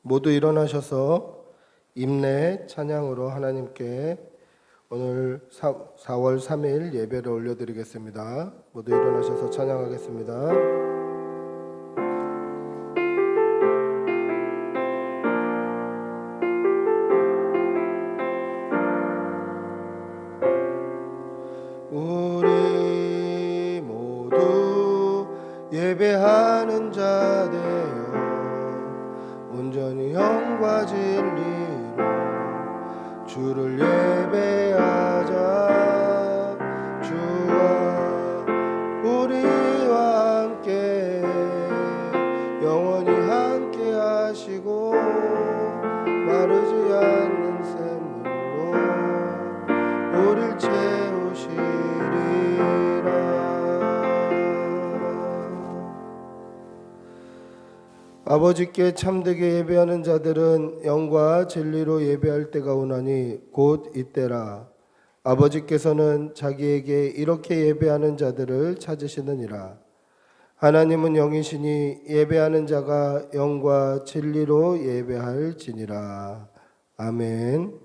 모두 일어나셔서 임내 찬양으로 하나님께 오늘 4월 3일 예배를 올려드리겠습니다. 모두 일어나셔서 찬양하겠습니다. 우리 모두 예배하는 자 되어 온전히 영과 진리로 주를 예배하자. 주와 우리와 함께 영원히 함께 하시고 마르지 않는 샘물로 우릴 채우시리라. 아버지께 참되게 예배하는 자들은 영과 진리로 예배할 때가 오나니 곧 이때라. 아버지께서는 자기에게 이렇게 예배하는 자들을 찾으시느니라. 하나님은 영이시니 예배하는 자가 영과 진리로 예배할지니라. 아멘.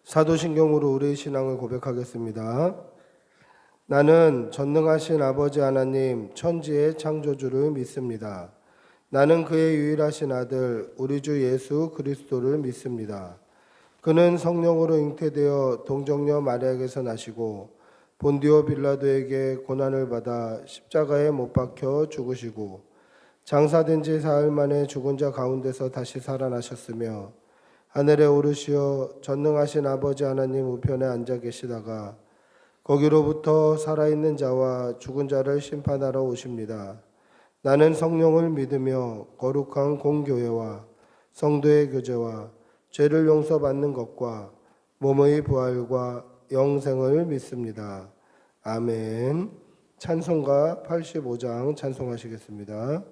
사도신경으로 우리의 신앙을 고백하겠습니다. 나는 전능하신 아버지 하나님 천지의 창조주를 믿습니다. 나는 그의 유일하신 아들 우리 주 예수 그리스도를 믿습니다. 그는 성령으로 잉태되어 동정녀 마리아에게서 나시고 본디오 빌라도에게 고난을 받아 십자가에 못 박혀 죽으시고 장사된 지 사흘 만에 죽은 자 가운데서 다시 살아나셨으며 하늘에 오르시어 전능하신 아버지 하나님 우편에 앉아 계시다가 거기로부터 살아있는 자와 죽은 자를 심판하러 오십니다. 나는 성령을 믿으며 거룩한 공교회와 성도의 교제와 죄를 용서받는 것과 몸의 부활과 영생을 믿습니다. 아멘. 찬송가 85장 찬송하시겠습니다.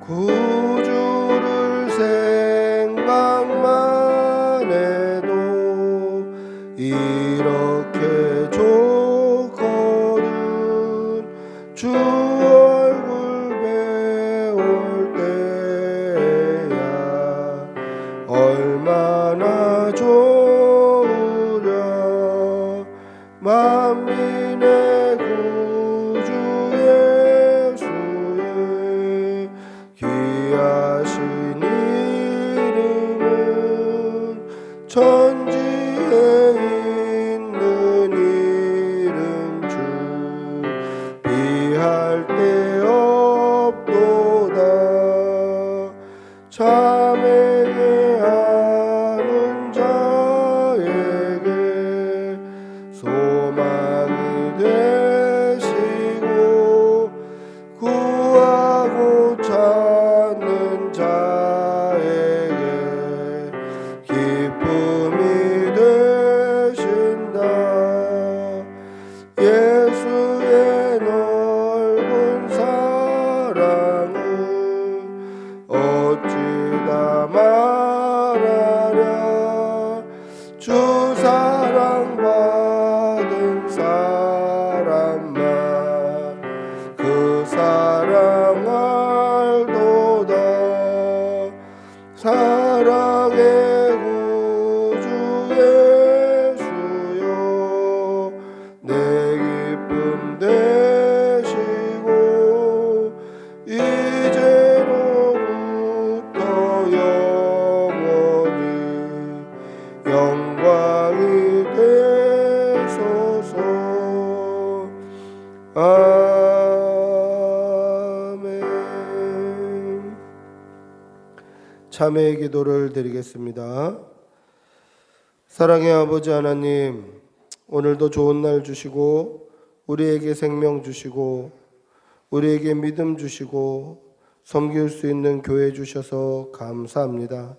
구주를 생각만 해도 이렇게 좋거든. 주 얼굴 배울 때야 얼마나 좋으랴. 만민의 구주 예수의 귀하신 이름은 천지에 있는 이름 주 비할 데 없도다. 참에게 하는 자에게 소망이 되시고 구하고 찾는 자에게 기쁨이 되신다. 예수의 넓은 사랑을 어찌 다 말하랴. 주 사랑받은 사람만 그 사랑 알도다. 사랑의 구주 예수여 내 기쁨 되시고 이제로부터 영원히 영광이 되소서. 아멘. 참회의 기도를 드리겠습니다. 사랑의 아버지 하나님, 오늘도 좋은 날 주시고 우리에게 생명 주시고 우리에게 믿음 주시고 섬길 수 있는 교회 주셔서 감사합니다.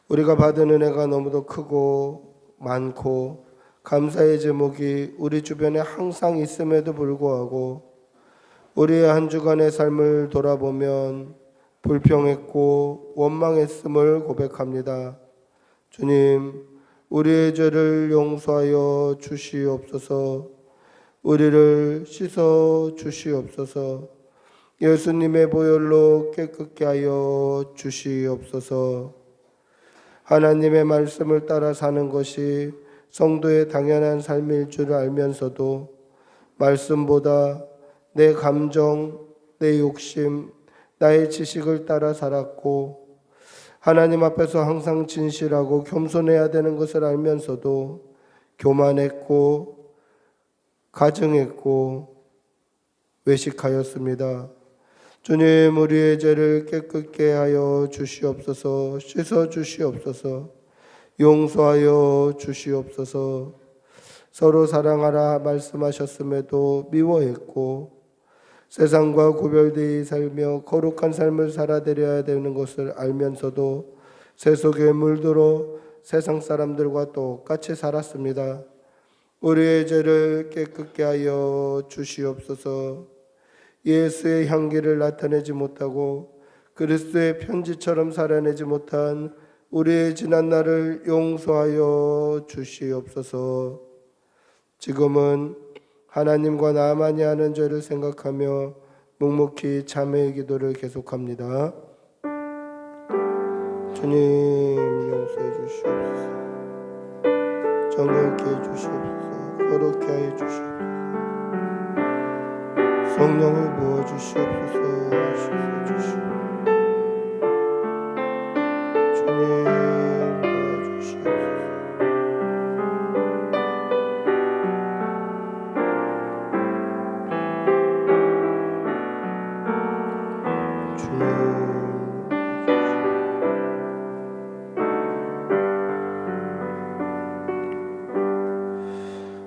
우리가 받은 은혜가 너무도 크고 많고 감사의 제목이 우리 주변에 항상 있음에도 불구하고 우리의 한 주간의 삶을 돌아보면 불평했고 원망했음을 고백합니다. 주님, 우리의 죄를 용서하여 주시옵소서. 우리를 씻어 주시옵소서. 예수님의 보혈로 깨끗게 하여 주시옵소서. 하나님의 말씀을 따라 사는 것이 성도의 당연한 삶일 줄 알면서도 말씀보다 내 감정, 내 욕심, 나의 지식을 따라 살았고 하나님 앞에서 항상 진실하고 겸손해야 되는 것을 알면서도 교만했고 가증했고 외식하였습니다. 주님, 우리의 죄를 깨끗게 하여 주시옵소서. 씻어 주시옵소서. 용서하여 주시옵소서. 서로 사랑하라 말씀하셨음에도 미워했고 세상과 구별되어 살며 거룩한 삶을 살아드려야 되는 것을 알면서도 세속에 물들어 세상 사람들과 똑같이 살았습니다. 우리의 죄를 깨끗게 하여 주시옵소서. 예수의 향기를 나타내지 못하고 그리스도의 편지처럼 살아내지 못한 우리의 지난 날을 용서하여 주시옵소서. 지금은 하나님과 나만이 하는 죄를 생각하며 묵묵히 참회의 기도를 계속합니다. 주님, 용서해 주시옵소서. 정결케 해 주시옵소서. 거룩케 하여 주시옵소서. 성령을 부어 주시옵소서. 씻어 주시옵소서. 주님, 부어 주시옵소서.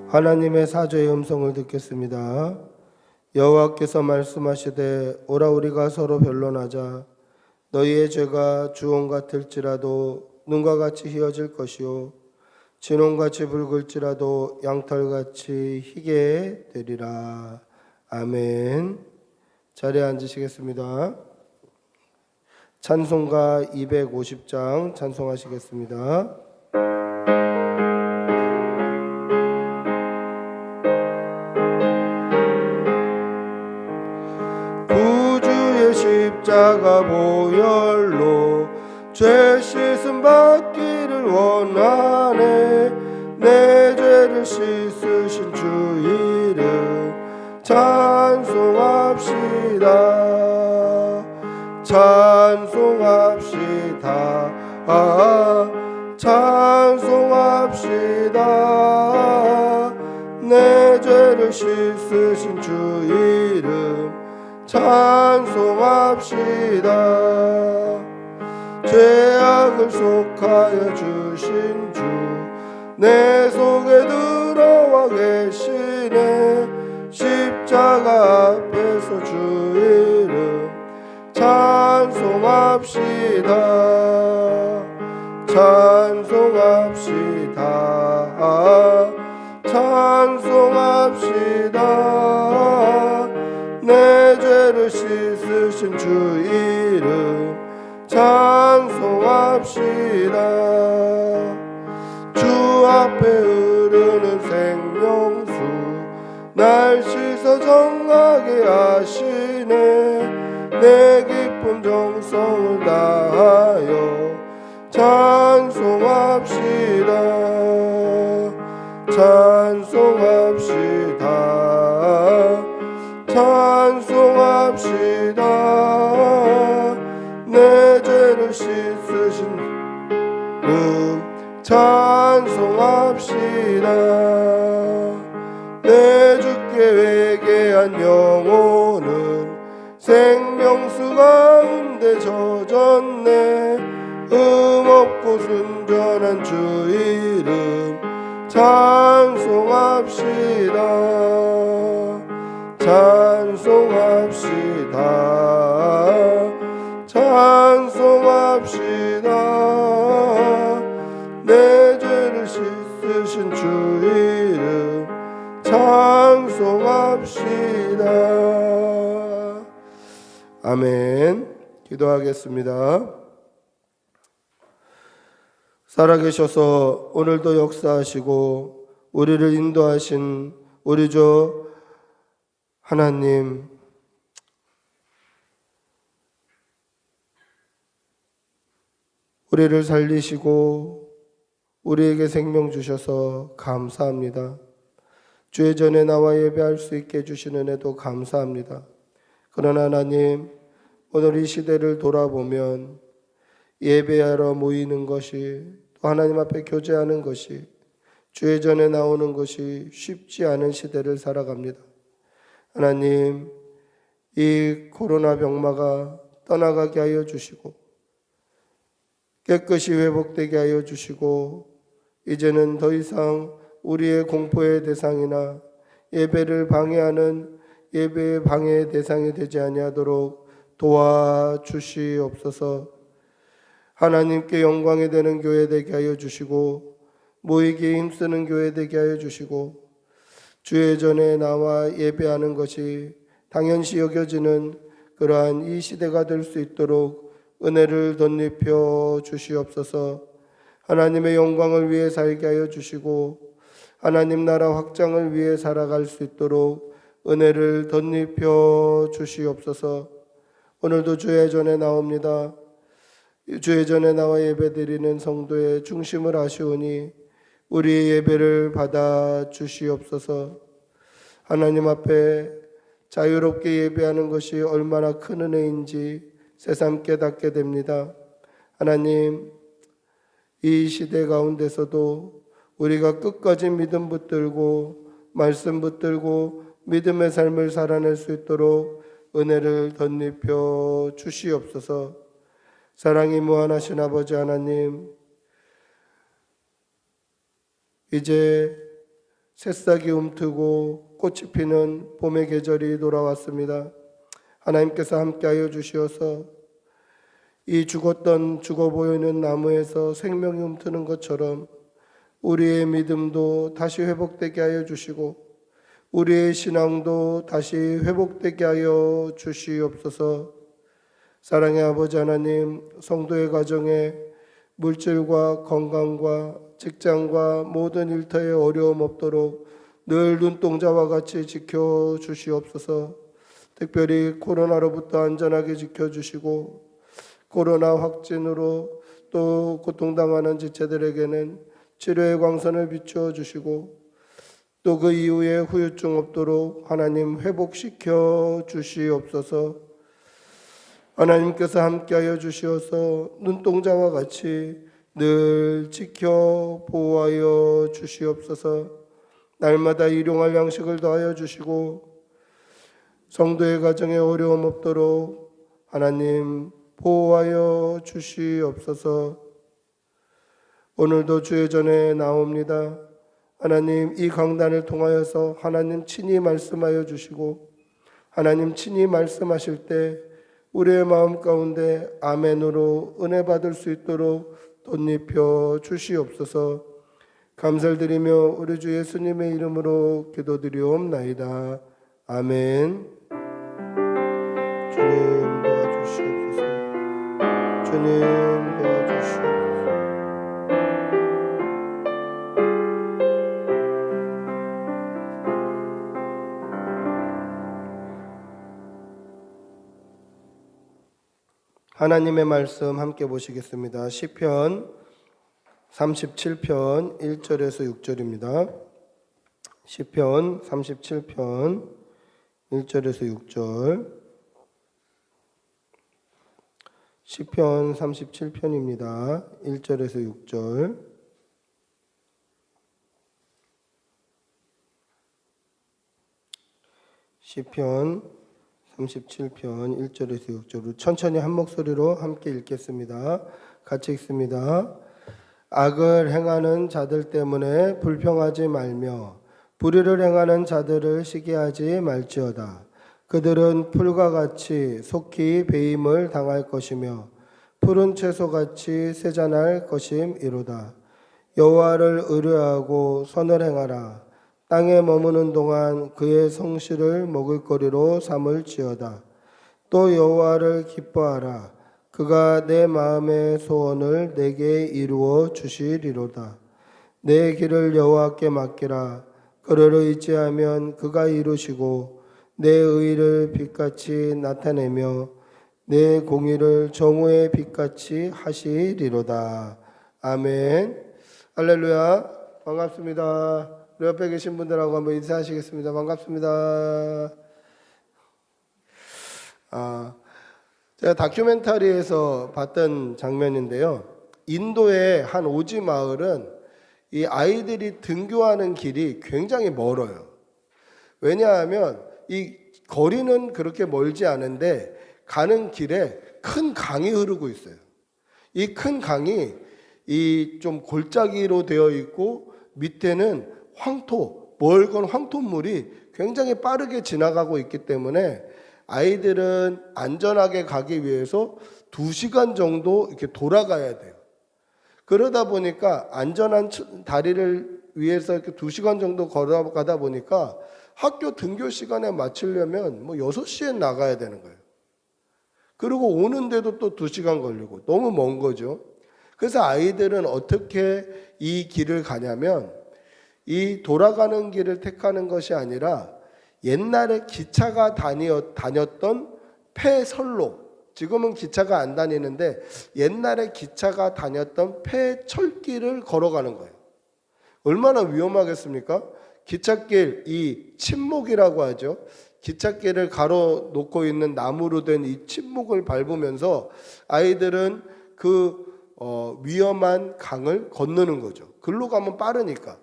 하나님의 사죄의 음성을 듣겠습니다. 여호와께서 말씀하시되 오라 우리가 서로 변론하자. 너희의 죄가 주홍 같을지라도 눈과 같이 희어질 것이요 진홍같이 붉을지라도 양털같이 희게 되리라. 아멘. 자리에 앉으시겠습니다. 찬송가 250장 찬송하시겠습니다. 십자가 보혈로 죄 씻음 받기를 원하네. 내 죄를 씻으신 주 이름 찬송합시다. 찬송합시다. 찬송합시다. 내 죄를 씻으신 주 이름 찬송합시다. 죄악을 속하여 주신 주 내 속에 들어와 계시네. 십자가 앞에서 주 이름 찬송합시다. 찬송합시다. 찬송합시다. 내 죄를 씻으신 주 이름 찬송합시다. 주 앞에 흐르는 생명수 날 씻어 정하게 하시네. 내 기쁜 정성을 다하여 찬송합시다. 찬송합시다. 찬송합시다. 내 죄를 씻으신 찬송합시다. 내 주께 회개한 영혼은 생명수 가운데 젖었네. 없고 순전한 주 이름 찬송합시다. 찬송합시다. 찬송합시다. 내 죄를 씻으신 주 이름 찬송합시다. 아멘. 기도하겠습니다. 살아계셔서 오늘도 역사하시고 우리를 인도하신 우리 주 하나님, 우리를 살리시고 우리에게 생명 주셔서 감사합니다. 주의 전에 나와 예배할 수 있게 해주시는 은혜도 감사합니다. 그러나 하나님, 오늘 이 시대를 돌아보면 예배하러 모이는 것이, 또 하나님 앞에 교제하는 것이, 주의 전에 나오는 것이 쉽지 않은 시대를 살아갑니다. 하나님, 이 코로나 병마가 떠나가게 하여 주시고 깨끗이 회복되게 하여 주시고, 이제는 더 이상 우리의 공포의 대상이나 예배를 방해하는 예배의 방해의 대상이 되지 아니하도록 도와주시옵소서. 하나님께 영광이 되는 교회 되게 하여 주시고 모이기에 힘쓰는 교회 되게 하여 주시고, 주의 전에 나와 예배하는 것이 당연시 여겨지는 그러한 이 시대가 될 수 있도록 은혜를 덧입혀 주시옵소서. 하나님의 영광을 위해 살게 하여 주시고 하나님 나라 확장을 위해 살아갈 수 있도록 은혜를 덧입혀 주시옵소서. 오늘도 주의 전에 나옵니다. 주의 전에 나와 예배드리는 성도의 중심을 아시오니 우리의 예배를 받아 주시옵소서. 하나님 앞에 자유롭게 예배하는 것이 얼마나 큰 은혜인지 새삼 깨닫게 됩니다. 하나님, 이 시대 가운데서도 우리가 끝까지 믿음 붙들고 말씀 붙들고 믿음의 삶을 살아낼 수 있도록 은혜를 덧입혀 주시옵소서. 사랑이 무한하신 아버지 하나님, 이제 새싹이 움트고 꽃이 피는 봄의 계절이 돌아왔습니다. 하나님께서 함께하여 주시어서 이 죽어 보이는 나무에서 생명이 움트는 것처럼 우리의 믿음도 다시 회복되게 하여 주시고 우리의 신앙도 다시 회복되게 하여 주시옵소서. 사랑의 아버지 하나님, 성도의 가정에 물질과 건강과 직장과 모든 일터에 어려움 없도록 늘 눈동자와 같이 지켜주시옵소서. 특별히 코로나로부터 안전하게 지켜주시고 코로나 확진으로 또 고통당하는 지체들에게는 치료의 광선을 비추어 주시고 또 그 이후에 후유증 없도록 하나님 회복시켜 주시옵소서. 하나님께서 함께하여 주시어서 눈동자와 같이 늘 지켜 보호하여 주시옵소서. 날마다 일용할 양식을 더하여 주시고 성도의 가정에 어려움 없도록 하나님 보호하여 주시옵소서. 오늘도 주의 전에 나옵니다. 하나님, 이 강단을 통하여서 하나님 친히 말씀하여 주시고 하나님 친히 말씀하실 때 우리의 마음 가운데 아멘으로 은혜 받을 수 있도록 덧입혀 주시옵소서. 감사를 드리며 우리 주 예수님의 이름으로 기도드리옵나이다. 아멘. 주님 도와주시옵소서. 주님 도와주시옵소서. 하나님의 말씀 함께 보시겠습니다. 시편 37편 1절에서 6절입니다. 시편 37편 1절에서 6절. 시편 37편입니다. 1절에서 6절. 시편 37편 1절에서 6절로 천천히 한 목소리로 함께 읽겠습니다. 같이 읽습니다. 악을 행하는 자들 때문에 불평하지 말며 불의를 행하는 자들을 시기하지 말지어다. 그들은 풀과 같이 속히 배임을 당할 것이며 푸른 채소같이 세잔할 것임이로다. 여호와를 의뢰하고 선을 행하라. 땅에 머무는 동안 그의 성실을 먹을거리로 삼을지어다. 또 여호와를 기뻐하라. 그가 내 마음의 소원을 내게 이루어 주시리로다. 내 길을 여호와께 맡기라. 그를 의지하면 그가 이루시고 내 의를 빛같이 나타내며 내 공의를 정오의 빛같이 하시리로다. 아멘. 할렐루야. 반갑습니다. 우리 옆에 계신 분들하고 한번 인사하시겠습니다. 반갑습니다. 제가 다큐멘터리에서 봤던 장면인데요. 인도의 한 오지 마을은 이 아이들이 등교하는 길이 굉장히 멀어요. 왜냐하면 이 거리는 그렇게 멀지 않은데 가는 길에 큰 강이 흐르고 있어요. 이 큰 강이 이 좀 골짜기로 되어 있고 밑에는 멀건 황토물이 굉장히 빠르게 지나가고 있기 때문에 아이들은 안전하게 가기 위해서 2시간 정도 이렇게 돌아가야 돼요. 그러다 보니까 안전한 다리를 위해서 이렇게 2시간 정도 걸어가다 보니까 학교 등교 시간에 맞추려면 6시에 나가야 되는 거예요. 그리고 오는데도 또 2시간 걸리고 너무 먼 거죠. 그래서 아이들은 어떻게 이 길을 가냐면 이 돌아가는 길을 택하는 것이 아니라 옛날에 기차가 다녔던 폐선로, 지금은 기차가 안 다니는데 옛날에 기차가 다녔던 폐철길을 걸어가는 거예요. 얼마나 위험하겠습니까? 기찻길, 이 침목이라고 하죠. 기찻길을 가로놓고 있는 나무로 된 이 침목을 밟으면서 아이들은 그 위험한 강을 건너는 거죠. 글로 가면 빠르니까.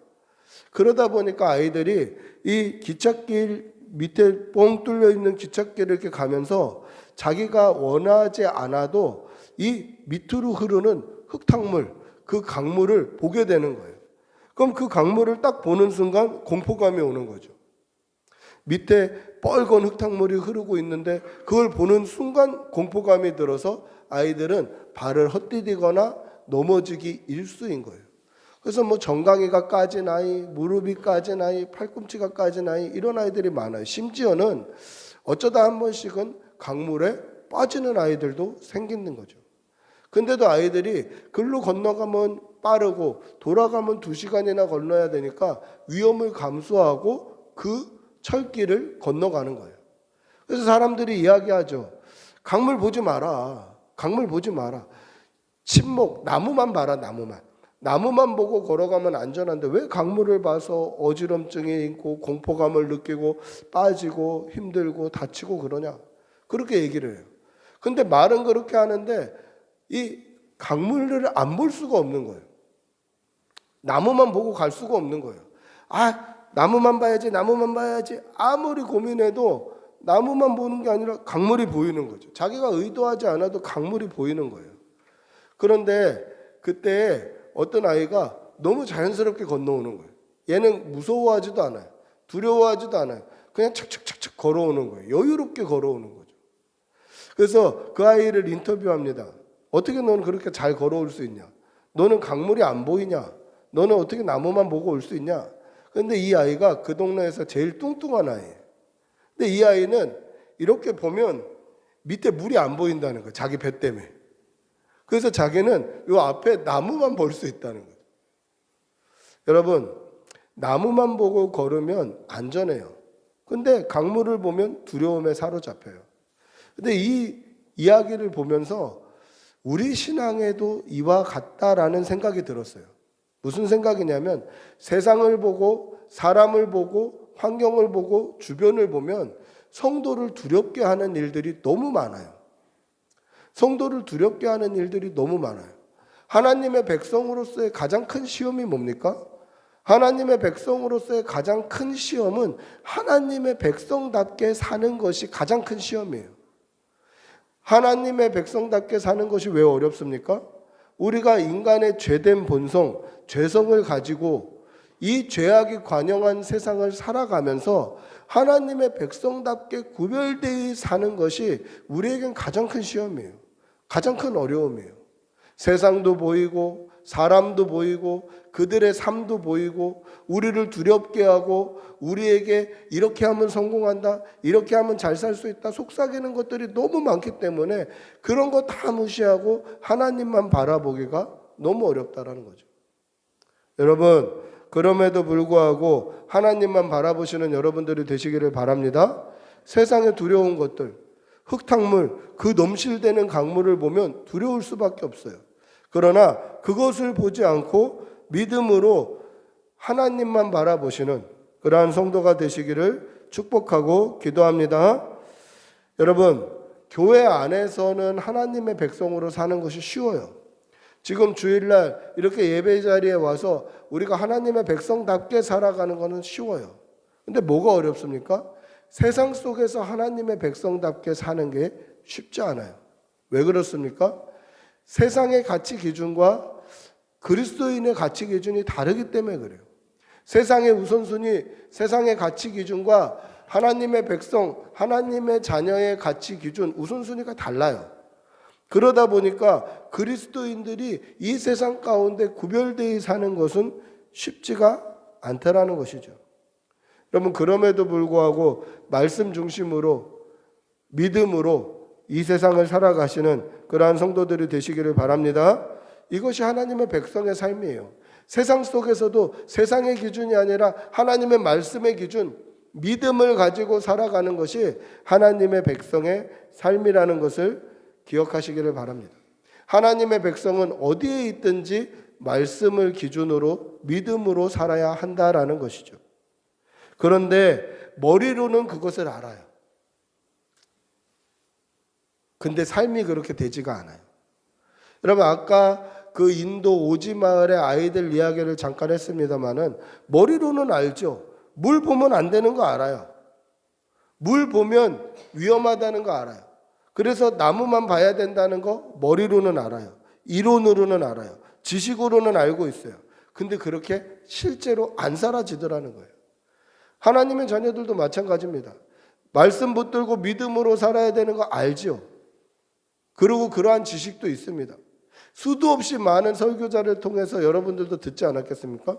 그러다 보니까 아이들이 이 기찻길 밑에 뻥 뚫려 있는 기찻길을 이렇게 가면서 자기가 원하지 않아도 이 밑으로 흐르는 흙탕물, 그 강물을 보게 되는 거예요. 그럼 그 강물을 딱 보는 순간 공포감이 오는 거죠. 밑에 뻘건 흙탕물이 흐르고 있는데 그걸 보는 순간 공포감이 들어서 아이들은 발을 헛디디거나 넘어지기 일쑤인 거예요. 그래서 정강이가 까진 아이, 무릎이 까진 아이, 팔꿈치가 까진 아이, 이런 아이들이 많아요. 심지어는 어쩌다 한 번씩은 강물에 빠지는 아이들도 생기는 거죠. 근데도 아이들이 글로 건너가면 빠르고 돌아가면 2시간이나 건너야 되니까 위험을 감수하고 그 철길을 건너가는 거예요. 그래서 사람들이 이야기하죠. 강물 보지 마라. 강물 보지 마라. 침목, 나무만 봐라, 나무만. 나무만 보고 걸어가면 안전한데 왜 강물을 봐서 어지럼증이 있고 공포감을 느끼고 빠지고 힘들고 다치고 그러냐. 그렇게 얘기를 해요. 근데 말은 그렇게 하는데 이 강물을 안 볼 수가 없는 거예요. 나무만 보고 갈 수가 없는 거예요. 나무만 봐야지, 나무만 봐야지. 아무리 고민해도 나무만 보는 게 아니라 강물이 보이는 거죠. 자기가 의도하지 않아도 강물이 보이는 거예요. 그런데 그때 어떤 아이가 너무 자연스럽게 건너오는 거예요. 얘는 무서워하지도 않아요. 두려워하지도 않아요. 그냥 착착착착 걸어오는 거예요. 여유롭게 걸어오는 거죠. 그래서 그 아이를 인터뷰합니다. 어떻게 너는 그렇게 잘 걸어올 수 있냐? 너는 강물이 안 보이냐? 너는 어떻게 나무만 보고 올 수 있냐? 그런데 이 아이가 그 동네에서 제일 뚱뚱한 아이예요. 근데 이 아이는 이렇게 보면 밑에 물이 안 보인다는 거예요. 자기 배 때문에. 그래서 자기는 이 앞에 나무만 볼 수 있다는 거예요. 여러분, 나무만 보고 걸으면 안전해요. 근데 강물을 보면 두려움에 사로잡혀요. 근데 이 이야기를 보면서 우리 신앙에도 이와 같다라는 생각이 들었어요. 무슨 생각이냐면 세상을 보고 사람을 보고 환경을 보고 주변을 보면 성도를 두렵게 하는 일들이 너무 많아요. 성도를 두렵게 하는 일들이 너무 많아요. 하나님의 백성으로서의 가장 큰 시험이 뭡니까? 하나님의 백성으로서의 가장 큰 시험은 하나님의 백성답게 사는 것이 가장 큰 시험이에요. 하나님의 백성답게 사는 것이 왜 어렵습니까? 우리가 인간의 죄된 본성, 죄성을 가지고 이 죄악이 관영한 세상을 살아가면서 하나님의 백성답게 구별되어 사는 것이 우리에겐 가장 큰 시험이에요. 가장 큰 어려움이에요. 세상도 보이고 사람도 보이고 그들의 삶도 보이고 우리를 두렵게 하고 우리에게 이렇게 하면 성공한다, 이렇게 하면 잘 살 수 있다 속삭이는 것들이 너무 많기 때문에 그런 거 다 무시하고 하나님만 바라보기가 너무 어렵다라는 거죠. 여러분, 그럼에도 불구하고 하나님만 바라보시는 여러분들이 되시기를 바랍니다. 세상에 두려운 것들, 흙탕물, 그 넘실대는 강물을 보면 두려울 수밖에 없어요. 그러나 그것을 보지 않고 믿음으로 하나님만 바라보시는 그러한 성도가 되시기를 축복하고 기도합니다. 여러분, 교회 안에서는 하나님의 백성으로 사는 것이 쉬워요. 지금 주일날 이렇게 예배 자리에 와서 우리가 하나님의 백성답게 살아가는 것은 쉬워요. 근데 뭐가 어렵습니까? 세상 속에서 하나님의 백성답게 사는 게 쉽지 않아요. 왜 그렇습니까? 세상의 가치 기준과 그리스도인의 가치 기준이 다르기 때문에 그래요. 세상의 우선순위, 세상의 가치 기준과 하나님의 백성, 하나님의 자녀의 가치 기준, 우선순위가 달라요. 그러다 보니까 그리스도인들이 이 세상 가운데 구별되어 사는 것은 쉽지가 않다라는 것이죠. 여러분, 그럼에도 불구하고 말씀 중심으로 믿음으로 이 세상을 살아가시는 그러한 성도들이 되시기를 바랍니다. 이것이 하나님의 백성의 삶이에요. 세상 속에서도 세상의 기준이 아니라 하나님의 말씀의 기준, 믿음을 가지고 살아가는 것이 하나님의 백성의 삶이라는 것을 기억하시기를 바랍니다. 하나님의 백성은 어디에 있든지 말씀을 기준으로 믿음으로 살아야 한다라는 것이죠. 그런데 머리로는 그것을 알아요. 근데 삶이 그렇게 되지가 않아요. 여러분, 아까 그 인도 오지 마을의 아이들 이야기를 잠깐 했습니다마는 머리로는 알죠. 물 보면 안 되는 거 알아요. 물 보면 위험하다는 거 알아요. 그래서 나무만 봐야 된다는 거 머리로는 알아요. 이론으로는 알아요. 지식으로는 알고 있어요. 근데 그렇게 실제로 안 살아지더라는 거예요. 하나님의 자녀들도 마찬가지입니다. 말씀 붙들고 믿음으로 살아야 되는 거 알죠. 그리고 그러한 지식도 있습니다. 수도 없이 많은 설교자를 통해서 여러분들도 듣지 않았겠습니까?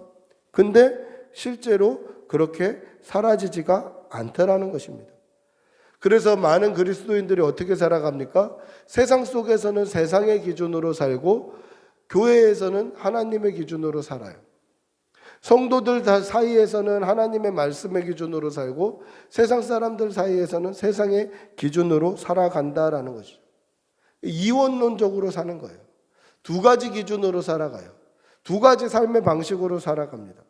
근데 실제로 그렇게 사라지지가 않더라는 것입니다. 그래서 많은 그리스도인들이 어떻게 살아갑니까? 세상 속에서는 세상의 기준으로 살고 교회에서는 하나님의 기준으로 살아요. 성도들 사이에서는 하나님의 말씀의 기준으로 살고 세상 사람들 사이에서는 세상의 기준으로 살아간다라는 것이죠. 이원론적으로 사는 거예요. 두 가지 기준으로 살아가요. 두 가지 삶의 방식으로 살아갑니다.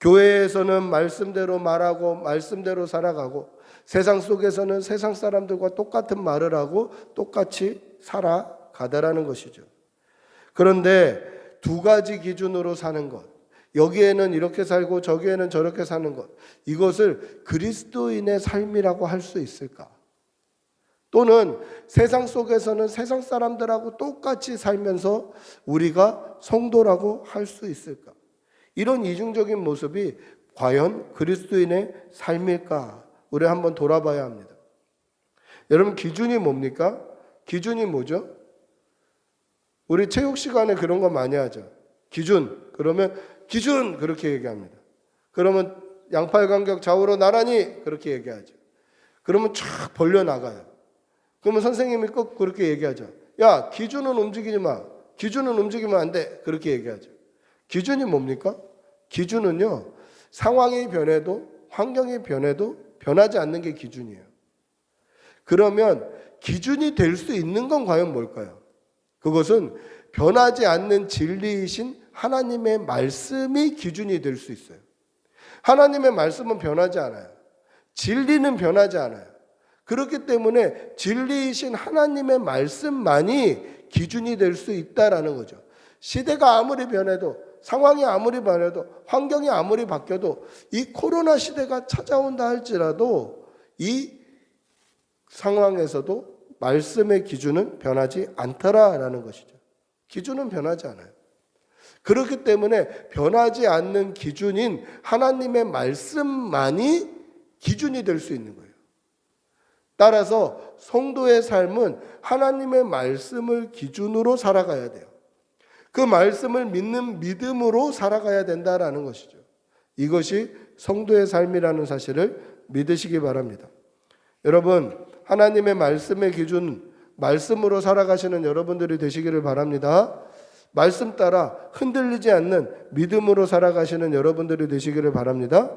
교회에서는 말씀대로 말하고 말씀대로 살아가고 세상 속에서는 세상 사람들과 똑같은 말을 하고 똑같이 살아가다라는 것이죠. 그런데 두 가지 기준으로 사는 것, 여기에는 이렇게 살고 저기에는 저렇게 사는 것, 이것을 그리스도인의 삶이라고 할 수 있을까? 또는 세상 속에서는 세상 사람들하고 똑같이 살면서 우리가 성도라고 할 수 있을까? 이런 이중적인 모습이 과연 그리스도인의 삶일까? 우리 한번 돌아봐야 합니다. 여러분, 기준이 뭡니까? 기준이 뭐죠? 우리 체육 시간에 그런 거 많이 하죠. 기준, 그러면 기준 그렇게 얘기합니다. 그러면 양팔 간격 좌우로 나란히 그렇게 얘기하죠. 그러면 쫙 벌려 나가요. 그러면 선생님이 꼭 그렇게 얘기하죠. 야, 기준은 움직이지 마. 기준은 움직이면 안 돼. 그렇게 얘기하죠. 기준이 뭡니까? 기준은요, 상황이 변해도 환경이 변해도 변하지 않는 게 기준이에요. 그러면 기준이 될 수 있는 건 과연 뭘까요? 그것은 변하지 않는 진리이신 하나님의 말씀이 기준이 될 수 있어요. 하나님의 말씀은 변하지 않아요. 진리는 변하지 않아요. 그렇기 때문에 진리이신 하나님의 말씀만이 기준이 될 수 있다라는 거죠. 시대가 아무리 변해도, 상황이 아무리 변해도, 환경이 아무리 바뀌어도, 이 코로나 시대가 찾아온다 할지라도 이 상황에서도 말씀의 기준은 변하지 않더라라는 것이죠. 기준은 변하지 않아요. 그렇기 때문에 변하지 않는 기준인 하나님의 말씀만이 기준이 될 수 있는 거예요. 따라서 성도의 삶은 하나님의 말씀을 기준으로 살아가야 돼요. 그 말씀을 믿는 믿음으로 살아가야 된다라는 것이죠. 이것이 성도의 삶이라는 사실을 믿으시기 바랍니다. 여러분, 하나님의 말씀의 기준, 말씀으로 살아가시는 여러분들이 되시기를 바랍니다. 말씀 따라 흔들리지 않는 믿음으로 살아가시는 여러분들이 되시기를 바랍니다.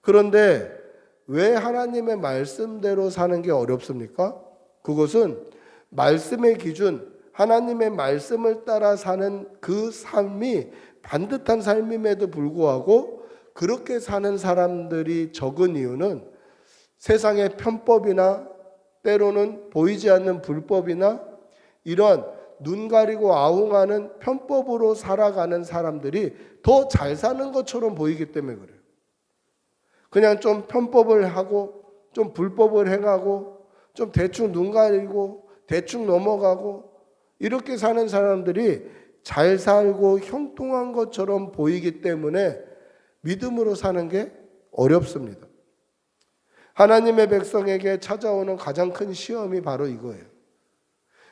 그런데 왜 하나님의 말씀대로 사는 게 어렵습니까? 그것은 말씀의 기준, 하나님의 말씀을 따라 사는 그 삶이 반듯한 삶임에도 불구하고 그렇게 사는 사람들이 적은 이유는 세상의 편법이나 때로는 보이지 않는 불법이나 이런 눈 가리고 아웅하는 편법으로 살아가는 사람들이 더 잘 사는 것처럼 보이기 때문에 그래요. 그냥 좀 편법을 하고 좀 불법을 행하고 좀 대충 눈 가리고 대충 넘어가고 이렇게 사는 사람들이 잘 살고 형통한 것처럼 보이기 때문에 믿음으로 사는 게 어렵습니다. 하나님의 백성에게 찾아오는 가장 큰 시험이 바로 이거예요.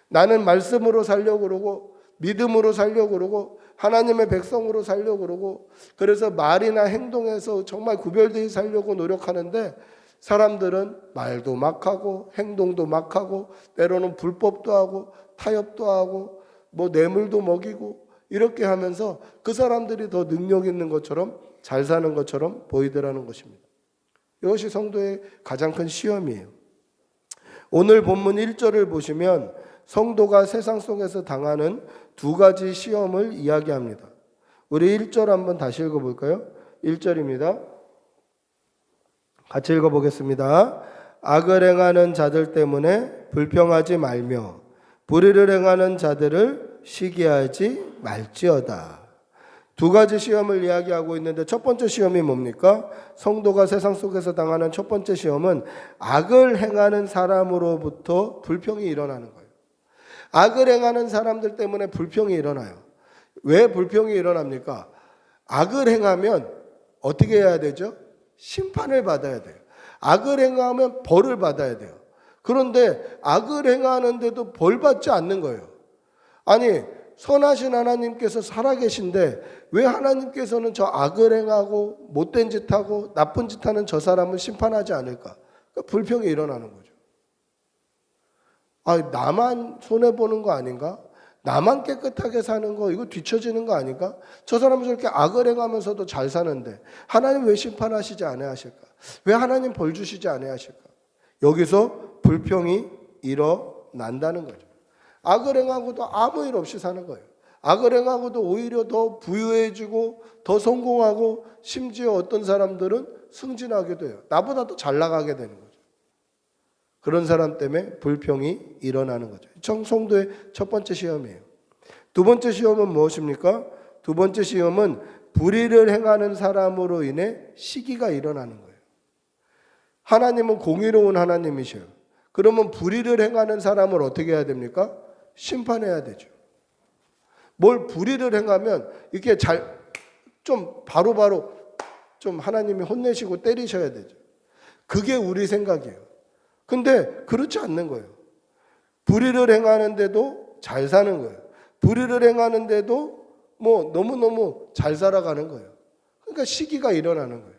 나는 말씀으로 살려고 그러고 믿음으로 살려고 그러고 하나님의 백성으로 살려고 그러고 그래서 말이나 행동에서 정말 구별되어 살려고 노력하는데 사람들은 말도 막하고 행동도 막하고 때로는 불법도 하고 타협도 하고 뭐 뇌물도 먹이고 이렇게 하면서 그 사람들이 더 능력 있는 것처럼 잘 사는 것처럼 보이더라는 것입니다. 이것이 성도의 가장 큰 시험이에요. 오늘 본문 1절을 보시면 성도가 세상 속에서 당하는 두 가지 시험을 이야기합니다. 우리 1절 한번 다시 읽어볼까요? 1절입니다. 같이 읽어보겠습니다. 악을 행하는 자들 때문에 불평하지 말며 불의를 행하는 자들을 시기하지 말지어다. 두 가지 시험을 이야기하고 있는데 첫 번째 시험이 뭡니까? 성도가 세상 속에서 당하는 첫 번째 시험은 악을 행하는 사람으로부터 불평이 일어나는 거예요. 악을 행하는 사람들 때문에 불평이 일어나요. 왜 불평이 일어납니까? 악을 행하면 어떻게 해야 되죠? 심판을 받아야 돼요. 악을 행하면 벌을 받아야 돼요. 그런데 악을 행하는데도 벌 받지 않는 거예요. 아니, 선하신 하나님께서 살아계신데 왜 하나님께서는 저 악을 행하고 못된 짓 하고 나쁜 짓 하는 저 사람을 심판하지 않을까? 그러니까 불평이 일어나는 거죠. 아, 나만 손해보는 거 아닌가? 나만 깨끗하게 사는 거 이거 뒤처지는 거 아닌가? 저 사람은 저렇게 악을 행하면서도 잘 사는데 하나님 왜 심판하시지 않으실까? 왜 하나님 벌 주시지 않으실까? 여기서 불평이 일어난다는 거죠. 악을 행하고도 아무 일 없이 사는 거예요. 악을 행하고도 오히려 더 부유해지고 더 성공하고 심지어 어떤 사람들은 승진하게 돼요. 나보다 더 잘 나가게 되는 거죠. 그런 사람 때문에 불평이 일어나는 거죠. 성도의 첫 번째 시험이에요. 두 번째 시험은 무엇입니까? 두 번째 시험은 불의를 행하는 사람으로 인해 시기가 일어나는 거예요. 하나님은 공의로운 하나님이셔요. 그러면 불의를 행하는 사람을 어떻게 해야 됩니까? 심판해야 되죠. 뭘 불의를 행하면 이렇게 좀 바로바로 좀 하나님이 혼내시고 때리셔야 되죠. 그게 우리 생각이에요. 근데 그렇지 않는 거예요. 불의를 행하는데도 잘 사는 거예요. 불의를 행하는데도 뭐 너무너무 잘 살아가는 거예요. 그러니까 시기가 일어나는 거예요.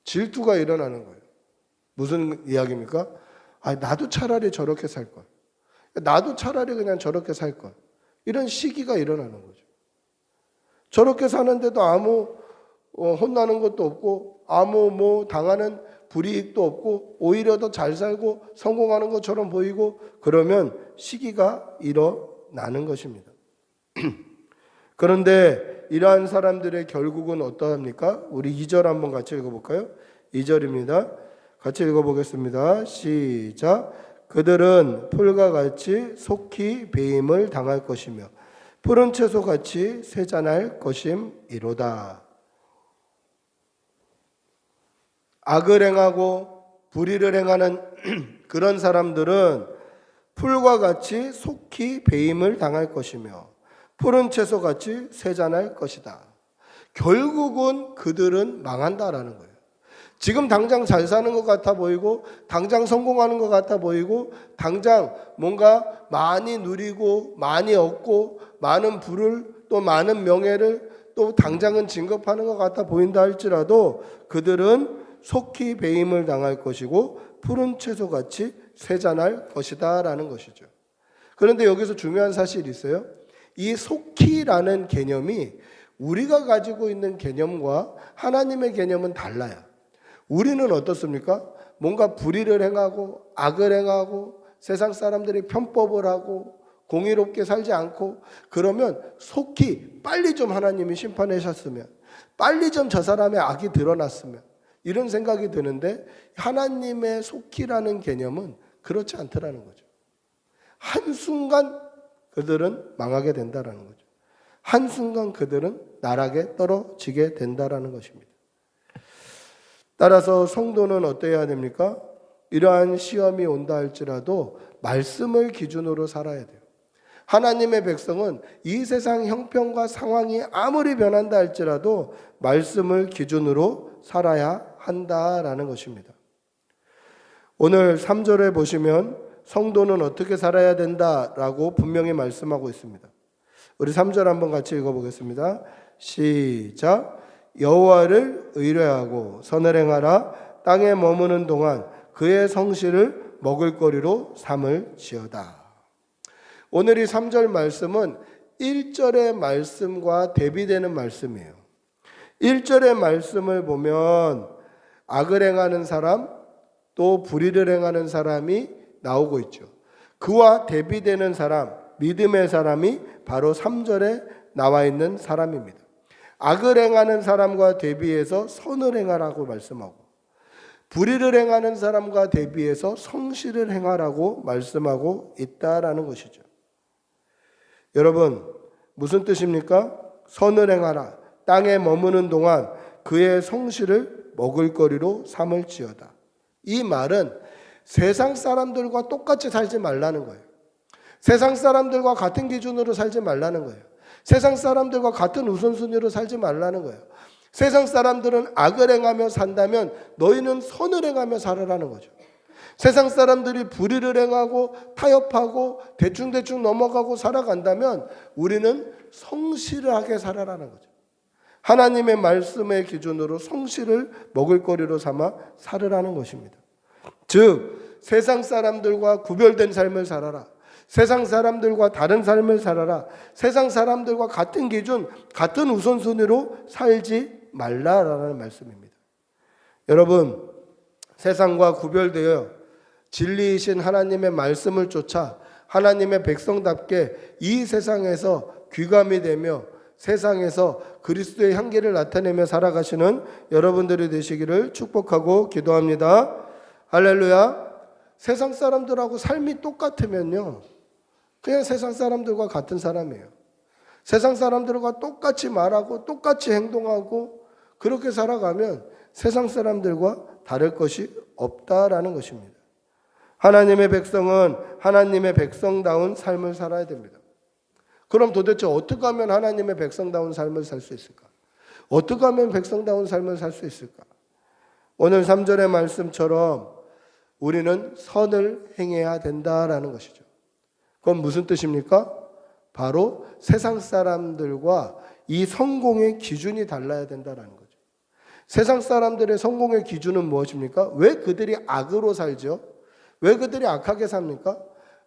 질투가 일어나는 거예요. 무슨 이야기입니까? 아, 나도 차라리 저렇게 살 걸. 나도 차라리 그냥 저렇게 살 걸. 이런 시기가 일어나는 거죠. 저렇게 사는데도 아무 혼나는 것도 없고 아무 뭐 당하는 불이익도 없고 오히려 더 잘 살고 성공하는 것처럼 보이고 그러면 시기가 일어나는 것입니다. 그런데 이러한 사람들의 결국은 어떠합니까? 우리 2절 한번 같이 읽어볼까요? 2절입니다. 같이 읽어보겠습니다. 시작. 그들은 풀과 같이 속히 배임을 당할 것이며 푸른 채소같이 쇠잔할 것임이로다. 악을 행하고 불의를 행하는 그런 사람들은 풀과 같이 속히 배임을 당할 것이며 푸른 채소같이 쇠잔할 것이다. 결국은 그들은 망한다라는 거예요. 지금 당장 잘 사는 것 같아 보이고 당장 성공하는 것 같아 보이고 당장 뭔가 많이 누리고 많이 얻고 많은 부를 또 많은 명예를 또 당장은 진급하는 것 같아 보인다 할지라도 그들은 속히 배임을 당할 것이고 푸른 채소같이 쇠잔할 것이다 라는 것이죠. 그런데 여기서 중요한 사실이 있어요. 이 속히라는 개념이 우리가 가지고 있는 개념과 하나님의 개념은 달라요. 우리는 어떻습니까? 뭔가 불의를 행하고 악을 행하고 세상 사람들이 편법을 하고 공의롭게 살지 않고 그러면 속히 빨리 좀 하나님이 심판하셨으면 빨리 좀 저 사람의 악이 드러났으면 이런 생각이 드는데 하나님의 속히라는 개념은 그렇지 않더라는 거죠. 한순간 그들은 망하게 된다라는 거죠. 한순간 그들은 나락에 떨어지게 된다라는 것입니다. 따라서 성도는 어떠해야 됩니까? 이러한 시험이 온다 할지라도 말씀을 기준으로 살아야 돼요. 하나님의 백성은 이 세상 형편과 상황이 아무리 변한다 할지라도 말씀을 기준으로 살아야 한다라는 것입니다. 오늘 3절에 보시면 성도는 어떻게 살아야 된다라고 분명히 말씀하고 있습니다. 우리 3절 한번 같이 읽어보겠습니다. 시작. 여호와를 의뢰하고 선을 행하라. 땅에 머무는 동안 그의 성실을 먹을거리로 삼을지어다. 오늘 이 3절 말씀은 1절의 말씀과 대비되는 말씀이에요. 1절의 말씀을 보면 악을 행하는 사람 또 불의를 행하는 사람이 나오고 있죠. 그와 대비되는 사람, 믿음의 사람이 바로 3절에 나와 있는 사람입니다. 악을 행하는 사람과 대비해서 선을 행하라고 말씀하고 불의를 행하는 사람과 대비해서 성실을 행하라고 말씀하고 있다라는 것이죠. 여러분 무슨 뜻입니까? 선을 행하라. 땅에 머무는 동안 그의 성실을 먹을거리로 삼을지어다. 이 말은 세상 사람들과 똑같이 살지 말라는 거예요. 세상 사람들과 같은 기준으로 살지 말라는 거예요. 세상 사람들과 같은 우선순위로 살지 말라는 거예요. 세상 사람들은 악을 행하며 산다면 너희는 선을 행하며 살아라는 거죠. 세상 사람들이 불의를 행하고 타협하고 대충대충 넘어가고 살아간다면 우리는 성실하게 살아라는 거죠. 하나님의 말씀의 기준으로 성실을 먹을거리로 삼아 살으라는 것입니다. 즉 세상 사람들과 구별된 삶을 살아라. 세상 사람들과 다른 삶을 살아라. 세상 사람들과 같은 기준, 같은 우선순위로 살지 말라라는 말씀입니다. 여러분, 세상과 구별되어 진리이신 하나님의 말씀을 쫓아 하나님의 백성답게 이 세상에서 귀감이 되며 세상에서 그리스도의 향기를 나타내며 살아가시는 여러분들이 되시기를 축복하고 기도합니다. 할렐루야. 세상 사람들하고 삶이 똑같으면요, 그냥 세상 사람들과 같은 사람이에요. 세상 사람들과 똑같이 말하고 똑같이 행동하고 그렇게 살아가면 세상 사람들과 다를 것이 없다라는 것입니다. 하나님의 백성은 하나님의 백성다운 삶을 살아야 됩니다. 그럼 도대체 어떻게 하면 하나님의 백성다운 삶을 살 수 있을까? 어떻게 하면 백성다운 삶을 살 수 있을까? 오늘 3절의 말씀처럼 우리는 선을 행해야 된다라는 것이죠. 그건 무슨 뜻입니까? 바로 세상 사람들과 이 성공의 기준이 달라야 된다라는 거죠. 세상 사람들의 성공의 기준은 무엇입니까? 왜 그들이 악으로 살죠? 왜 그들이 악하게 삽니까?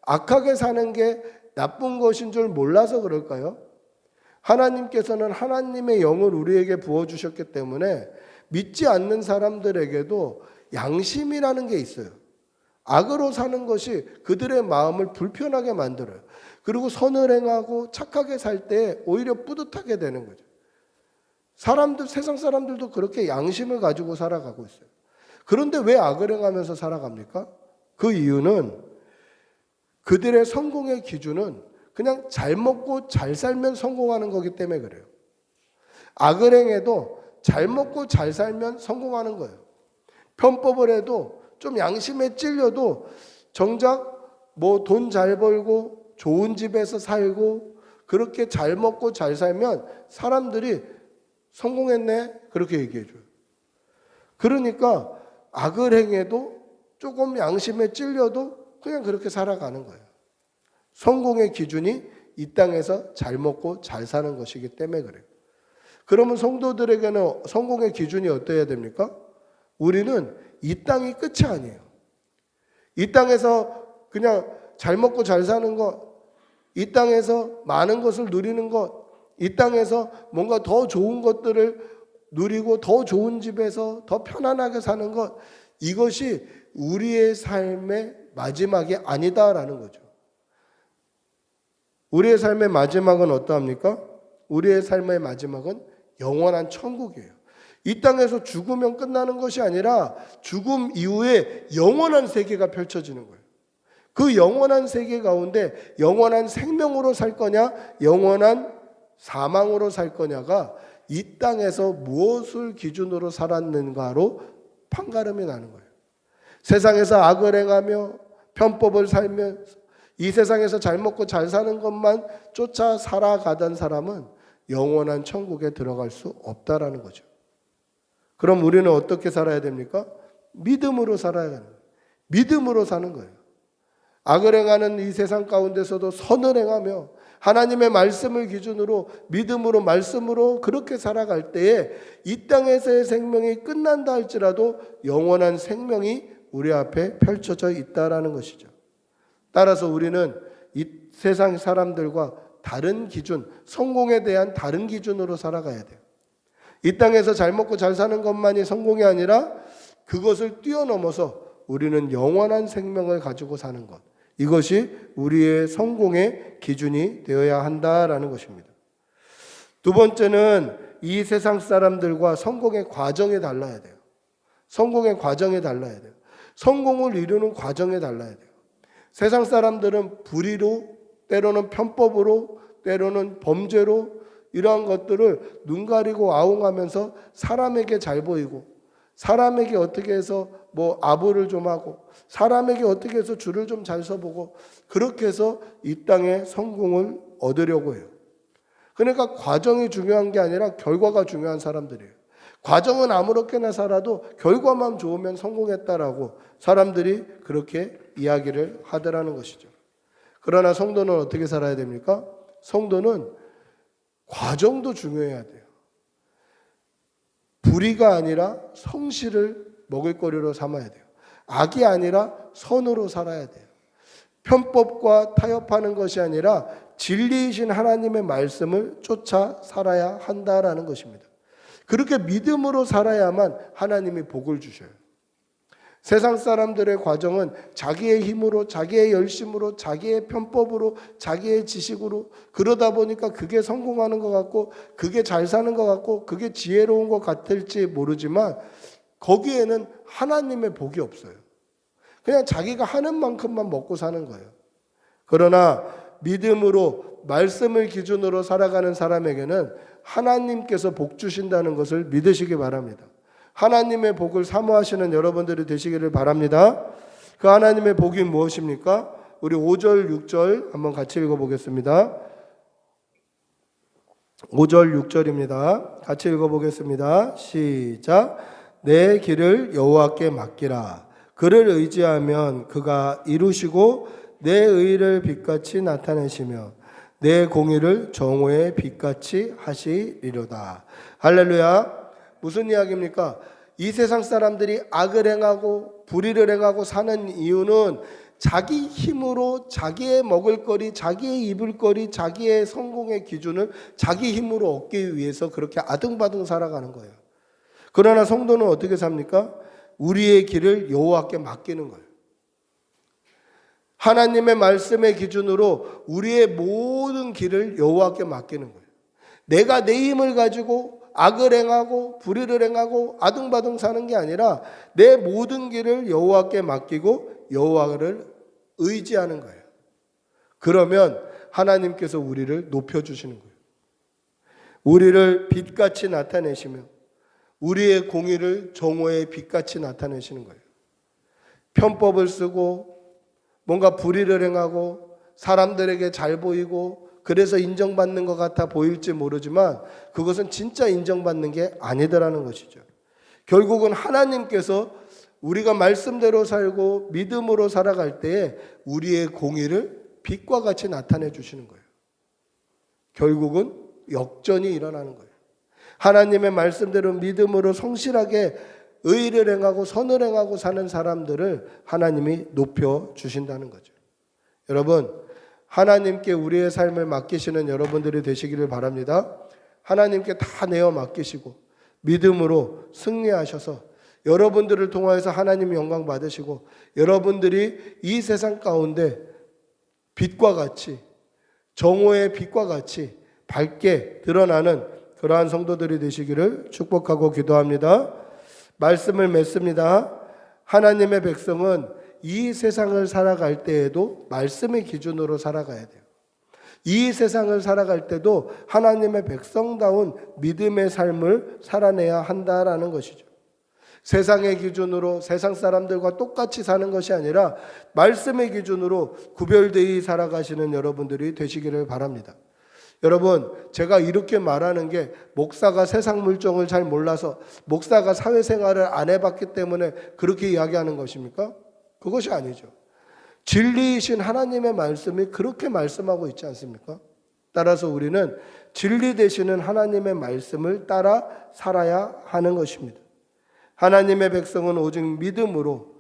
악하게 사는 게 나쁜 것인 줄 몰라서 그럴까요? 하나님께서는 하나님의 영을 우리에게 부어주셨기 때문에 믿지 않는 사람들에게도 양심이라는 게 있어요. 악으로 사는 것이 그들의 마음을 불편하게 만들어요. 그리고 선을 행하고 착하게 살 때 오히려 뿌듯하게 되는 거죠. 세상 사람들도 그렇게 양심을 가지고 살아가고 있어요. 그런데 왜 악을 행하면서 살아갑니까? 그 이유는 그들의 성공의 기준은 그냥 잘 먹고 잘 살면 성공하는 거기 때문에 그래요. 악을 행해도 잘 먹고 잘 살면 성공하는 거예요. 편법을 해도 좀 양심에 찔려도 정작 뭐 돈 잘 벌고 좋은 집에서 살고 그렇게 잘 먹고 잘 살면 사람들이 성공했네 그렇게 얘기해 줘요. 그러니까 악을 행해도 조금 양심에 찔려도 그냥 그렇게 살아가는 거예요. 성공의 기준이 이 땅에서 잘 먹고 잘 사는 것이기 때문에 그래요. 그러면 성도들에게는 성공의 기준이 어떠해야 됩니까? 우리는 이 땅이 끝이 아니에요. 이 땅에서 그냥 잘 먹고 잘 사는 것, 이 땅에서 많은 것을 누리는 것, 이 땅에서 뭔가 더 좋은 것들을 누리고 더 좋은 집에서 더 편안하게 사는 것, 이것이 우리의 삶의 마지막이 아니다라는 거죠. 우리의 삶의 마지막은 어떠합니까? 우리의 삶의 마지막은 영원한 천국이에요. 이 땅에서 죽으면 끝나는 것이 아니라 죽음 이후에 영원한 세계가 펼쳐지는 거예요. 그 영원한 세계 가운데 영원한 생명으로 살 거냐, 영원한 사망으로 살 거냐가 이 땅에서 무엇을 기준으로 살았는가로 판가름이 나는 거예요. 세상에서 악을 행하며 편법을 살며 이 세상에서 잘 먹고 잘 사는 것만 쫓아 살아가던 사람은 영원한 천국에 들어갈 수 없다라는 거죠. 그럼 우리는 어떻게 살아야 됩니까? 믿음으로 살아야 하는 거예요. 믿음으로 사는 거예요. 악을 행하는 이 세상 가운데서도 선을 행하며 하나님의 말씀을 기준으로 믿음으로 말씀으로 그렇게 살아갈 때에 이 땅에서의 생명이 끝난다 할지라도 영원한 생명이 우리 앞에 펼쳐져 있다라는 것이죠. 따라서 우리는 이 세상 사람들과 다른 기준, 성공에 대한 다른 기준으로 살아가야 돼요. 이 땅에서 잘 먹고 잘 사는 것만이 성공이 아니라 그것을 뛰어넘어서 우리는 영원한 생명을 가지고 사는 것, 이것이 우리의 성공의 기준이 되어야 한다라는 것입니다. 두 번째는 이 세상 사람들과 성공의 과정이 달라야 돼요. 성공의 과정이 달라야 돼요. 성공을 이루는 과정이 달라야 돼요. 세상 사람들은 불의로, 때로는 편법으로, 때로는 범죄로 이러한 것들을 눈 가리고 아웅하면서 사람에게 잘 보이고, 사람에게 어떻게 해서 뭐 아부를 좀 하고, 사람에게 어떻게 해서 줄을 좀 잘 서보고, 그렇게 해서 이 땅에 성공을 얻으려고 해요. 그러니까 과정이 중요한 게 아니라 결과가 중요한 사람들이에요. 과정은 아무렇게나 살아도 결과만 좋으면 성공했다라고 사람들이 그렇게 이야기를 하더라는 것이죠. 그러나 성도는 어떻게 살아야 됩니까? 성도는 과정도 중요해야 돼요. 불의가 아니라 성실을 먹을거리로 삼아야 돼요. 악이 아니라 선으로 살아야 돼요. 편법과 타협하는 것이 아니라 진리이신 하나님의 말씀을 쫓아 살아야 한다라는 것입니다. 그렇게 믿음으로 살아야만 하나님이 복을 주셔요. 세상 사람들의 과정은 자기의 힘으로, 자기의 열심으로, 자기의 편법으로, 자기의 지식으로 그러다 보니까 그게 성공하는 것 같고 그게 잘 사는 것 같고 그게 지혜로운 것 같을지 모르지만 거기에는 하나님의 복이 없어요. 그냥 자기가 하는 만큼만 먹고 사는 거예요. 그러나 믿음으로 말씀을 기준으로 살아가는 사람에게는 하나님께서 복 주신다는 것을 믿으시기 바랍니다. 하나님의 복을 사모하시는 여러분들이 되시기를 바랍니다. 그 하나님의 복이 무엇입니까? 우리 5절, 6절 한번 같이 읽어보겠습니다. 5절, 6절입니다. 같이 읽어보겠습니다. 시작. 내 길을 여호와께 맡기라. 그를 의지하면 그가 이루시고 내 의를 빛같이 나타내시며 내 공의를 정오의 빛같이 하시리로다. 할렐루야. 무슨 이야기입니까? 이 세상 사람들이 악을 행하고 불의를 행하고 사는 이유는 자기 힘으로 자기의 먹을거리, 자기의 입을거리, 자기의 성공의 기준을 자기 힘으로 얻기 위해서 그렇게 아등바등 살아가는 거예요. 그러나 성도는 어떻게 삽니까? 우리의 길을 여호와께 맡기는 거예요. 하나님의 말씀의 기준으로 우리의 모든 길을 여호와께 맡기는 거예요. 내가 내 힘을 가지고 악을 행하고 불의를 행하고 아등바등 사는 게 아니라 내 모든 길을 여호와께 맡기고 여호와를 의지하는 거예요. 그러면 하나님께서 우리를 높여주시는 거예요. 우리를 빛같이 나타내시며 우리의 공의를 정오의 빛같이 나타내시는 거예요. 편법을 쓰고 뭔가 불의를 행하고 사람들에게 잘 보이고 그래서 인정받는 것 같아 보일지 모르지만 그것은 진짜 인정받는 게 아니더라는 것이죠. 결국은 하나님께서 우리가 말씀대로 살고 믿음으로 살아갈 때에 우리의 공의를 빛과 같이 나타내 주시는 거예요. 결국은 역전이 일어나는 거예요. 하나님의 말씀대로 믿음으로 성실하게 의를 행하고 선을 행하고 사는 사람들을 하나님이 높여 주신다는 거죠. 여러분, 하나님께 우리의 삶을 맡기시는 여러분들이 되시기를 바랍니다. 하나님께 다 내어 맡기시고 믿음으로 승리하셔서 여러분들을 통하여서 하나님의 영광 받으시고 여러분들이 이 세상 가운데 빛과 같이 정오의 빛과 같이 밝게 드러나는 그러한 성도들이 되시기를 축복하고 기도합니다. 말씀을 맺습니다. 하나님의 백성은 이 세상을 살아갈 때에도 말씀의 기준으로 살아가야 돼요. 이 세상을 살아갈 때도 하나님의 백성다운 믿음의 삶을 살아내야 한다라는 것이죠. 세상의 기준으로 세상 사람들과 똑같이 사는 것이 아니라 말씀의 기준으로 구별되이 살아가시는 여러분들이 되시기를 바랍니다. 여러분, 제가 이렇게 말하는 게 목사가 세상 물정을 잘 몰라서 목사가 사회생활을 안 해봤기 때문에 그렇게 이야기하는 것입니까? 그것이 아니죠. 진리이신 하나님의 말씀이 그렇게 말씀하고 있지 않습니까? 따라서 우리는 진리 되시는 하나님의 말씀을 따라 살아야 하는 것입니다. 하나님의 백성은 오직 믿음으로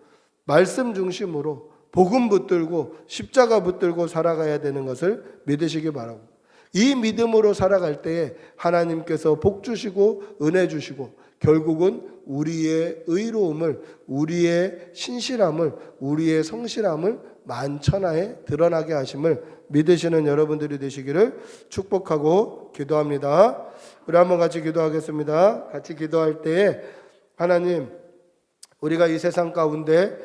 말씀 중심으로 복음 붙들고 십자가 붙들고 살아가야 되는 것을 믿으시기 바랍니다. 이 믿음으로 살아갈 때에 하나님께서 복 주시고 은혜 주시고 결국은 우리의 의로움을, 우리의 신실함을, 우리의 성실함을 만천하에 드러나게 하심을 믿으시는 여러분들이 되시기를 축복하고 기도합니다. 우리 한번 같이 기도하겠습니다. 같이 기도할 때에 하나님, 우리가 이 세상 가운데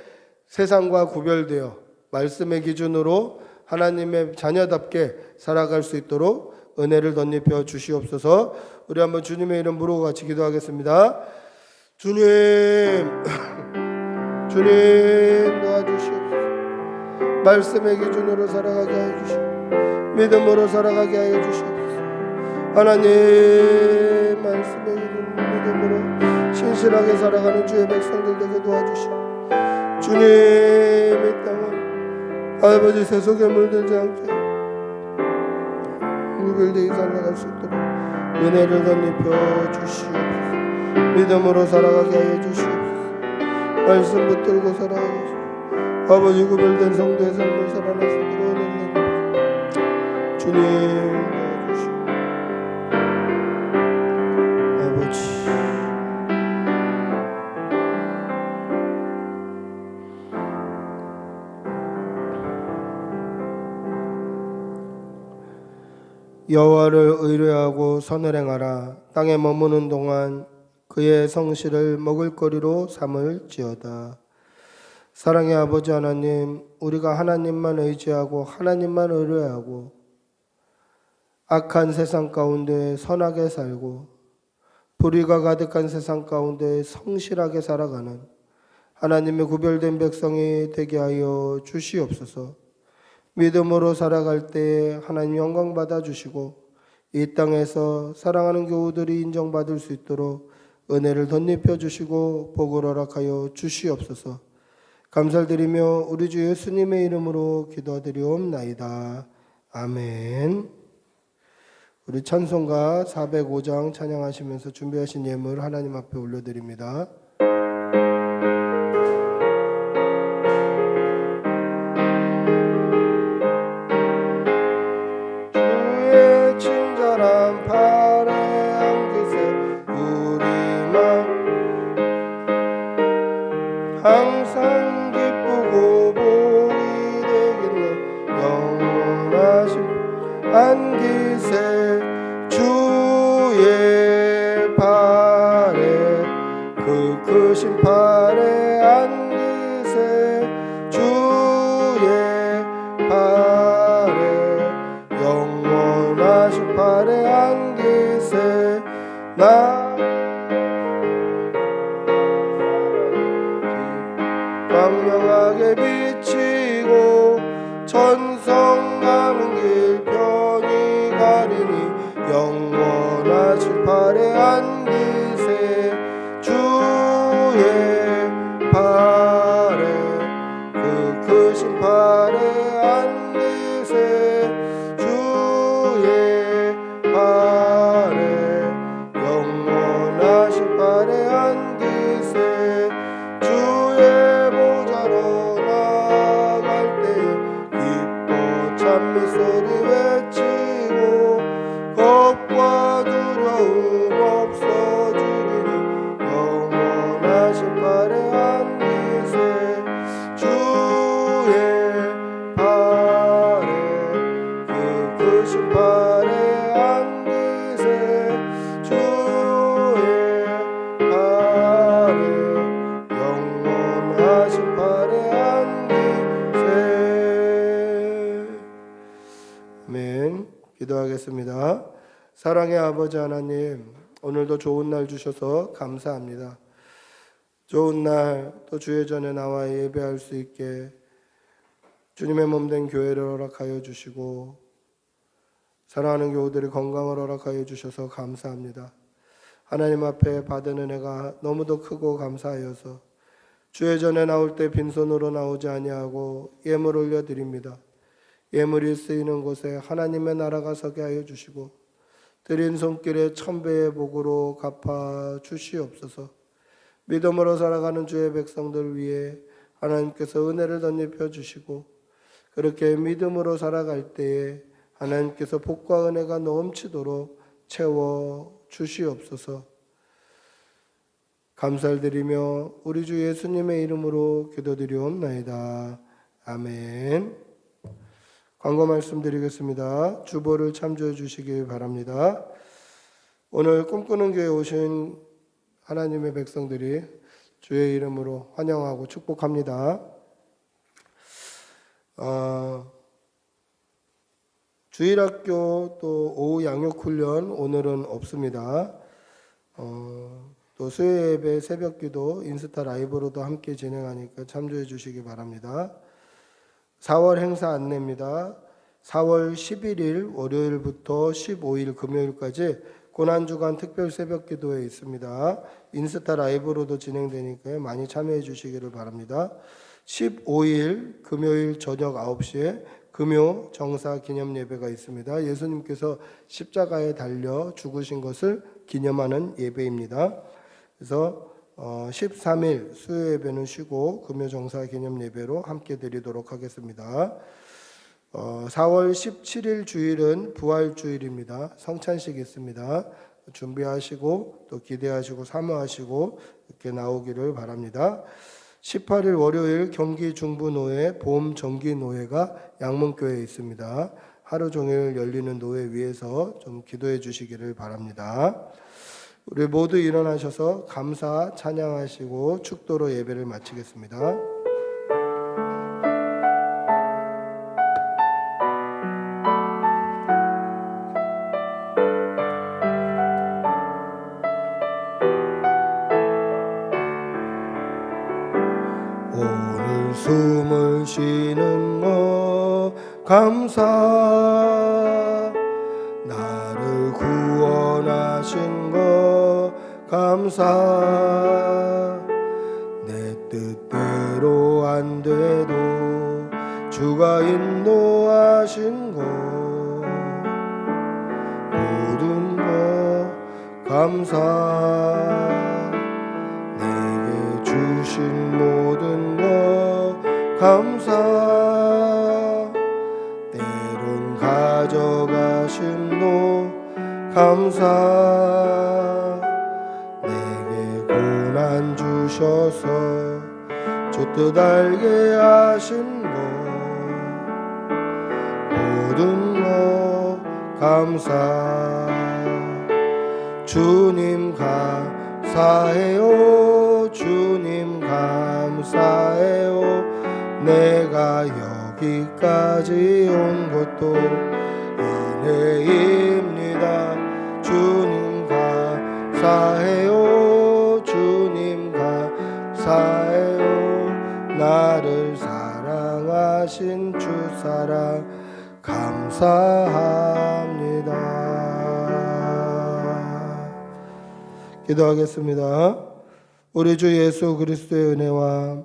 세상과 구별되어 말씀의 기준으로 하나님의 자녀답게 살아갈 수 있도록 은혜를 덧입혀 주시옵소서. 우리 한번 주님의 이름 부르고 같이 기도하겠습니다. 주님, 주님 도와주시옵소서. 말씀의 기준으로 살아가게 하여 주시고 믿음으로 살아가게 하여 주시옵소서. 하나님, 말씀의 기준 믿음으로 신실하게 살아가는 주의 백성들 되게 도와주시고 주님, 이 땅을 아버지 세속에 물들지 않게 구별되이 살아갈 수 있도록 은혜를 덧입혀 주시옵소서. 믿음으로 살아가게 하여 주시옵소서. 말씀 붙들고 살아가게 하시옵소서. 아버지, 구별된 성도의 삶을 살아낼 수 있도록 은혜를 덧입혀 주님 도와주시옵소서. 아버지, 여호와를 의뢰하고 선을 행하라. 땅에 머무는 동안 그의 성실을 먹을거리로 삼을지어다. 사랑의 아버지 하나님, 우리가 하나님만 의지하고 하나님만 의뢰하고 악한 세상 가운데 선하게 살고 불의가 가득한 세상 가운데 성실하게 살아가는 하나님의 구별된 백성이 되게 하여 주시옵소서. 믿음으로 살아갈 때 하나님 영광 받아 주시고 이 땅에서 사랑하는 교우들이 인정받을 수 있도록 은혜를 덧입혀 주시고 복을 허락하여 주시옵소서. 감사드리며 우리 주 예수님의 이름으로 기도드리옵나이다. 아멘. 우리 찬송가 405장 찬양하시면서 준비하신 예물 하나님 앞에 올려드립니다. 항상 기쁘고 복이 되겠네. 영원하신 안기세 주의 발에 그 크신 팔에 안기세 주의 팔에 영원하신 팔에 안기세 나 광명하게 비치고 천성 가는 길 편히 가리니 영원하신 팔에 안기세 주 기도하겠습니다. 사랑의 아버지 하나님, 오늘도 좋은 날 주셔서 감사합니다. 좋은 날 또 주의 전에 나와 예배할 수 있게 주님의 몸된 교회를 허락하여 주시고 사랑하는 교우들의 건강을 허락하여 주셔서 감사합니다. 하나님 앞에 받은 은혜가 너무도 크고 감사하여서 주의 전에 나올 때 빈손으로 나오지 아니하고 예물 올려드립니다. 예물이 쓰이는 곳에 하나님의 나라가 서게 하여 주시고 드린 손길에 1000배의 복으로 갚아 주시옵소서. 믿음으로 살아가는 주의 백성들 위해 하나님께서 은혜를 덧입혀 주시고 그렇게 믿음으로 살아갈 때에 하나님께서 복과 은혜가 넘치도록 채워 주시옵소서. 감사를 드리며 우리 주 예수님의 이름으로 기도드리옵나이다. 아멘. 광고 말씀드리겠습니다. 주보를 참조해 주시기 바랍니다. 오늘 꿈꾸는 교회에 오신 하나님의 백성들이 주의 이름으로 환영하고 축복합니다. 주일학교 또 오후 양육훈련 오늘은 없습니다. 또 수요 예배 새벽기도 인스타 라이브로도 함께 진행하니까 참조해 주시기 바랍니다. 4월 행사 안내입니다. 4월 11일 월요일부터 15일 금요일까지 고난주간 특별 새벽기도회 있습니다. 인스타 라이브로도 진행되니까요. 많이 참여해 주시기를 바랍니다. 15일 금요일 저녁 9시에 금요 정사 기념 예배가 있습니다. 예수님께서 십자가에 달려 죽으신 것을 기념하는 예배입니다. 그래서 13일 수요 예배는 쉬고 금요 정사 기념 예배로 함께 드리도록 하겠습니다. 4월 17일 주일은 부활주일입니다. 성찬식이 있습니다. 준비하시고 또 기대하시고 사모하시고 이렇게 나오기를 바랍니다. 18일 월요일 경기 중부노회 보험정기노회가 양문교회에 있습니다. 하루 종일 열리는 노회 위에서 좀 기도해 주시기를 바랍니다. 우리 모두 일어나셔서 감사 찬양하시고 축도로 예배를 마치겠습니다. 오늘 숨을 쉬는 거 감사, 나를 구원하신 거 감사, 내 뜻대로 안 돼도 주가 인도하신 거 모든 거 감사, 내게 주신 모든 거 감사, 때론 가져가심도 감사, 내게 고난 주셔서 주 뜻 알게 하신 거 모든 거 감사, 주님 감사해요. 주님 감사해요. 내가 여기까지 온 것도 은혜입니다. 주님 감사해요. 주님 감사해요. 나를 사랑하신 주 사랑 감사합니다. 기도하겠습니다. 우리 주 예수 그리스도의 은혜와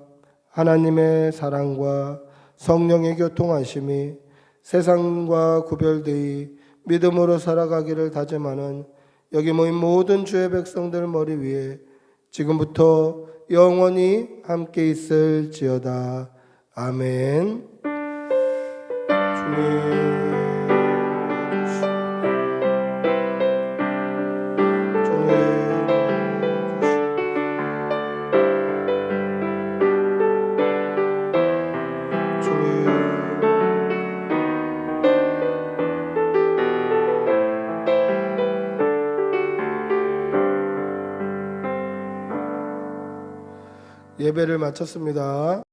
하나님의 사랑과 성령의 교통하심이 세상과 구별되이 믿음으로 살아가기를 다짐하는 여기 모인 모든 주의 백성들 머리 위에 지금부터 영원히 함께 있을지어다. 아멘. 주님 예배를 마쳤습니다.